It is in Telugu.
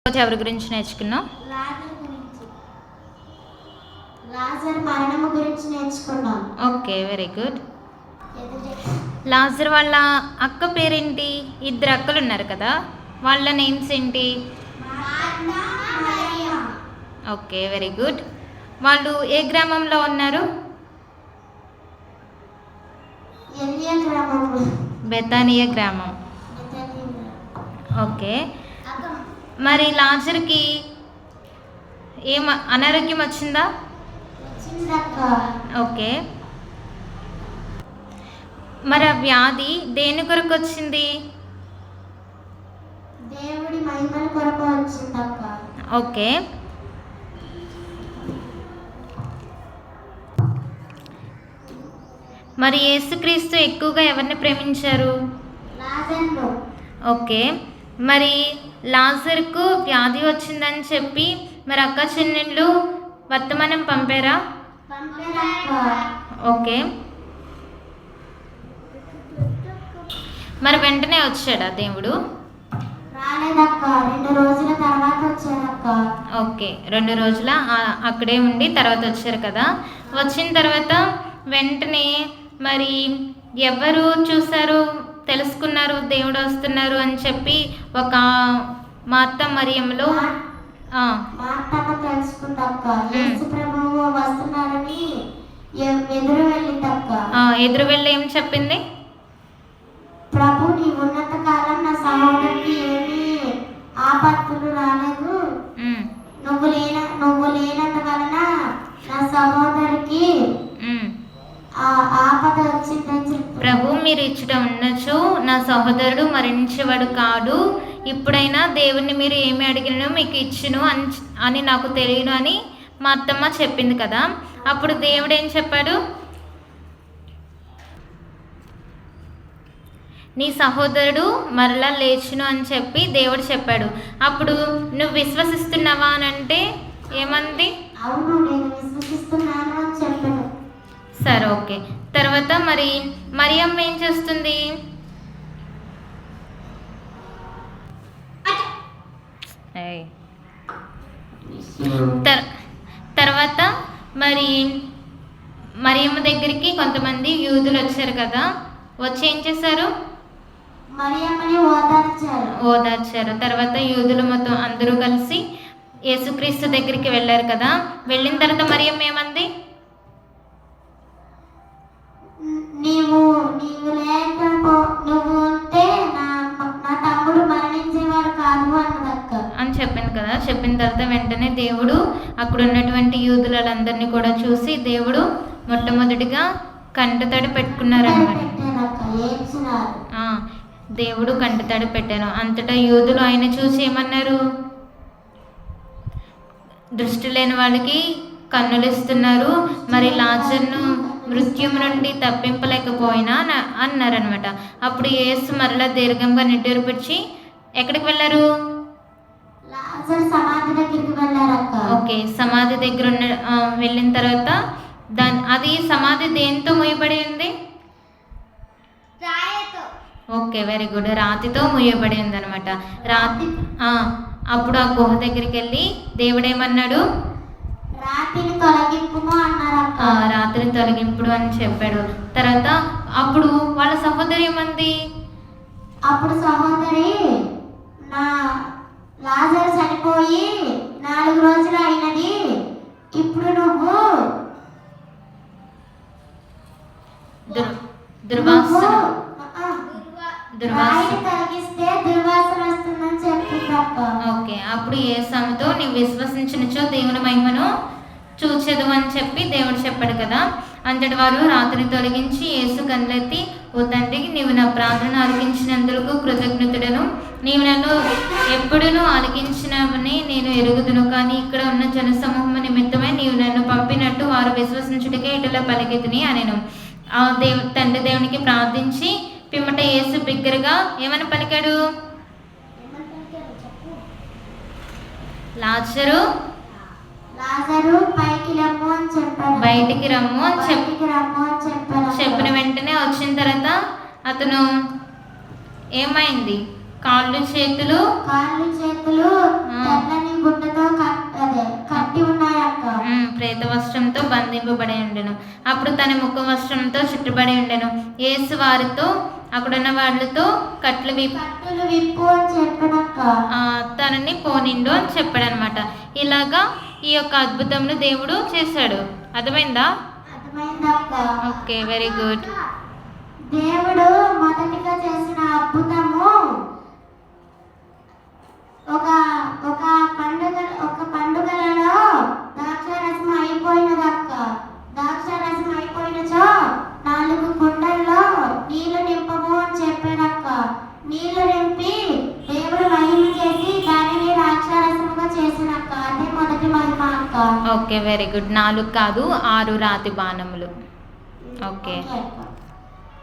రోజు ఎవరి గురించి నేర్చుకున్నాం? లాజరు మరణము గురించి నేర్చుకున్నాం. Okay, very good. లాజర్ వాళ్ళ అక్క పేరేంటి? ఇద్దరు అక్కలు ఉన్నారు కదా, వాళ్ళ నేమ్స్ ఏంటి? Okay, very good. వాళ్ళు ఏ గ్రామంలో ఉన్నారు? బెతానియా గ్రామం. ఓకే, మరి లాజర్కి ఏం అనారోగ్యం వచ్చిందా? ఓకే, మరి ఆ వ్యాధి దేని కొరకు వచ్చింది? దేవుడి మహిమల కొరకు వచ్చిందక్క. ఓకే, మరి యేసుక్రీస్తు ఎక్కువగా ఎవరిని ప్రేమించారు? లాజర్ను. ఓకే, మరి లాజర్కు వ్యాధి వచ్చిందని చెప్పి మరి అక్క చెల్లెళ్ళు వర్తమానం పంపారా? ఓకే, మరి వెంటనే వచ్చాడా దేవుడు? రాలేదక్క, 2 రోజుల తర్వాత వచ్చాడక్క. ఓకే, 2 రోజుల అక్కడే ఉండి తర్వాత వచ్చారు కదా. వచ్చిన తర్వాత వెంటనే మరి ఎవరు చూశారు, తెలుసుకున్నారు దేవుడు వస్తున్నారు అని చెప్పి? ఒక మార్త మరియంలో తెలుసుకుందక్క. యేసు ప్రభువు వస్తున్నారని ఎదురు వెళ్ళిందక్క. ఎదురు వెళ్ళి ఏం చెప్పింది? ప్రభు, నీ ఉన్నత కాలం నా సహోదరికి ఏమీ ఆపత్తులు రాలేదు. నువ్వు లేనంత వలన నా సహోదరికి ఆపద వచ్చిందని. ప్రభు, మీరు ఇచ్చట ఉండొచ్చు, నా సహోదరుడు మరణించేవాడు కాడు, ఇప్పుడైనా దేవుణ్ణి మీరు ఏమి అడిగినో మీకు ఇచ్చును అని నాకు తెలియను అని మా అత్తమ్మ చెప్పింది కదా. అప్పుడు దేవుడు ఏం చెప్పాడు? నీ సహోదరుడు మరలా లేచును అని చెప్పి దేవుడు చెప్పాడు. అప్పుడు నువ్వు విశ్వసిస్తున్నావా అని అంటే ఏమంది? అవును, నేను విశ్వసిస్తున్నాను అని చెప్పాను. సరే, ఓకే. తర్వాత మరి మరియమ్మ ఏం చేస్తుంది? తర్వాత మరి మరియమ్మ దగ్గరికి కొంతమంది యూదులు వచ్చారు కదా. వచ్చి ఏం చేశారు? మరియమ్మని ఓదార్చారు. తర్వాత యూదులు మొత్తం అందరూ కలిసి యేసుక్రీస్తు దగ్గరికి వెళ్ళారు కదా. వెళ్ళిన తర్వాత మరియమ్మ ఏమంది? నువ్వు ఉంటే నా తమ్ముడు మరణించేవాడు కాదు అన్నదక్క అని చెప్పింది కదా. చెప్పిన తర్వాత వెంటనే దేవుడు అక్కడ ఉన్నటువంటి యూదులందరినీ కూడా చూసి దేవుడు మొట్టమొదటిగా కంటతడి పెట్టుకున్నారన్నమాట. దేవుడు కంటతడి పెట్టాను. అంతటా యూదులు ఆయన చూసి ఏమన్నారు? దృష్టి లేని వాళ్ళకి కన్నులు ఇస్తున్నారు, మరి లాజర్ను మృత్యుము నుండి తప్పింపలేకపోయినా అన్నారనమాట. అప్పుడు యేసు మరలా దీర్ఘంగా నిట్టూర్చి ఎక్కడికి వెళ్ళారు? ఓకే, సమాధి దగ్గర వెళ్ళిన తర్వాత అది సమాధి దేంతో ముయ్యబడి ఉంది? Okay, very good. రాతితో ముయ్యబడి ఉంది అనమాట. రాతి. అప్పుడు ఆ గుహ దగ్గరికి వెళ్ళి దేవుడు ఏమన్నాడు? రాత్రిని తొలగింపుడు అని చెప్పాడు. తర్వాత అప్పుడు వాళ్ళ సహోదరి ఏమంది? అప్పుడు సహోదరి, నా లాజరు చనిపోయి 4 రోజులు అయినది, ఇప్పుడు నువ్వు దుర్వాసన తొలగిస్తే దుర్వాసన వస్తుందని చెప్పిందక్క. ఓకే, అప్పుడు యేసుతో నీవు విశ్వసించినచో దేవుని మహిమను చూచెదు అని చెప్పి దేవుడు చెప్పాడు కదా. అంతటి వారు రాత్రిని తొలగించి యేసు కళ్ళెత్తి, ఓ తండ్రికి నీవు నా ప్రార్థన ఆలకించినందుకు కృతజ్ఞతుడను, నీవు నన్ను ఎప్పుడునూ ఆలకించినవని నేను ఎరుగుదును, కానీ ఇక్కడ ఉన్న జనసమూహం నిమిత్తమై నీవు నన్ను పంపినట్టు వారు విశ్వసించుటకే ఇటులా పలికితిని అనెను. తండ్రి దేవునికి ప్రార్థించి పిమ్మట యేసు బిగ్గరగా ఏమని పలికాడు? లాజరు బయటికి రమ్ము అని చెప్పిన వెంటనే వచ్చిన తర్వాత అతను ఏమైంది? కాళ్ళు చేతులు ఇవ్వబడి ఉండెను. అప్పుడు తన ముఖ వస్త్రంతో చుట్టుబడి ఉండెను. యేసు వారితో అక్కడున్న వాళ్ళతో కట్లు విప్పు అని చెప్పాడక్క. తనని పోనిండు అని చెప్పాడనమాట. ఇలాగా ఈ యొక్క అద్భుతమును దేవుడు చేశాడు. అర్థమైందా? అర్థమైందక్క. Okay, very good. దేవుడు మొదటిగా చేసిన అద్భుతము ఒక పండుగలలో ద్రాక్షారసం అయిపోయినదక్క. ద్రాక్షారసం అయిపోయినచో 4 కుండల్లో నీళ్లు నింపము అని చెప్పాడక్క. నీళ్లు నింపి దేవుడు మహిమ చేసి దానిని ద్రాక్షారసముగా చేసినక్క. అదే మొదటి మహిమ అక్క. Okay, very good. 4 కాదు 6 రాతి బాణములు. ఓకే. అక్క.